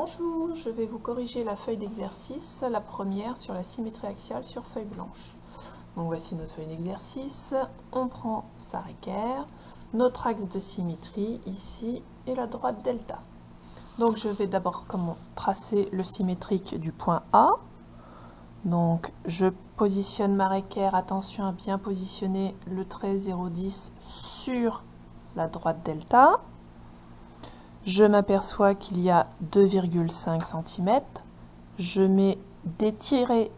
Bonjour, je vais vous corriger la feuille d'exercice, la première sur la symétrie axiale sur feuille blanche. Donc voici notre feuille d'exercice, on prend sa équerre, notre axe de symétrie ici et la droite delta. Donc je vais d'abord tracer le symétrique du point A. Donc je positionne ma équerre, attention à bien positionner le trait 0,10 sur la droite delta. Je m'aperçois qu'il y a 2,5 cm. Je mets des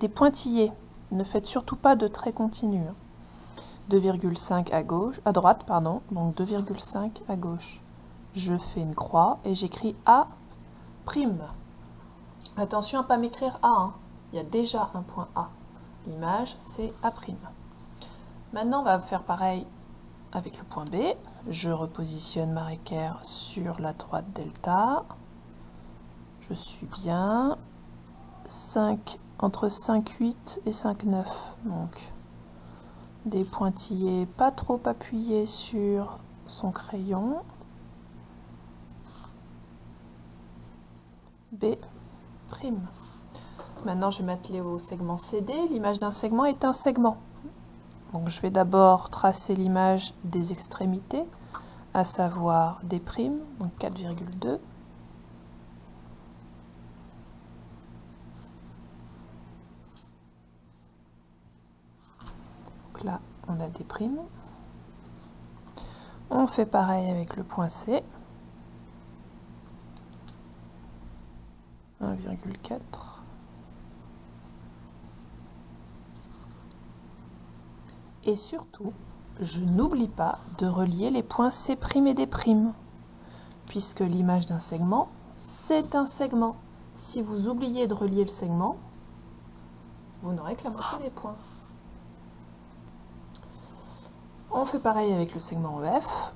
pointillés. Ne faites surtout pas de traits continus. 2,5 à droite, donc 2,5 à gauche. Je fais une croix et j'écris A'. Attention à ne pas m'écrire A. Hein. Il y a déjà un point A. L'image, c'est A'. Maintenant, on va faire pareil avec le point B. Je repositionne ma équerre sur la droite delta. Je suis bien. Entre 5,8 et 5,9. Donc, des pointillés pas trop appuyés sur son crayon. B'. Maintenant, je vais m'atteler au segment CD. L'image d'un segment est un segment. Donc, je vais d'abord tracer l'image des extrémités, à savoir des primes, donc 4,2. Donc là, on a des primes. On fait pareil avec le point C. 1,4. Et surtout, je n'oublie pas de relier les points C' et D', puisque l'image d'un segment, c'est un segment. Si vous oubliez de relier le segment, vous n'aurez que la moitié des points. On fait pareil avec le segment EF.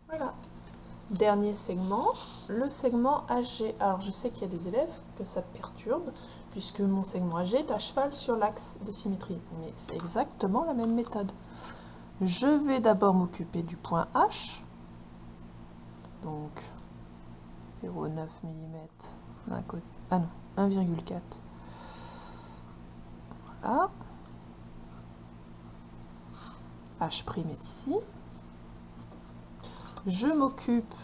Voilà. Dernier segment, le segment AG. Alors je sais qu'il y a des élèves que ça perturbe, puisque mon segment AG est à cheval sur l'axe de symétrie. Mais c'est exactement la même méthode. Je vais d'abord m'occuper du point H. Donc 0,9 mm d'un côté. Ah non, 1,4. Voilà. H' est ici. Je m'occupe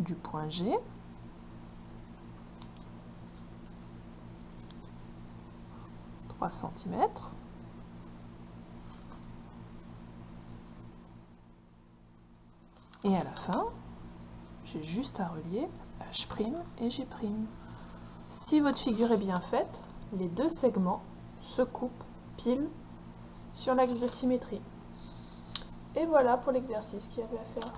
du point G. « 3 cm. Et à la fin, j'ai juste à relier H' et G'. Si votre figure est bien faite, les deux segments se coupent pile sur l'axe de symétrie. Et voilà pour l'exercice qu'il y avait à faire.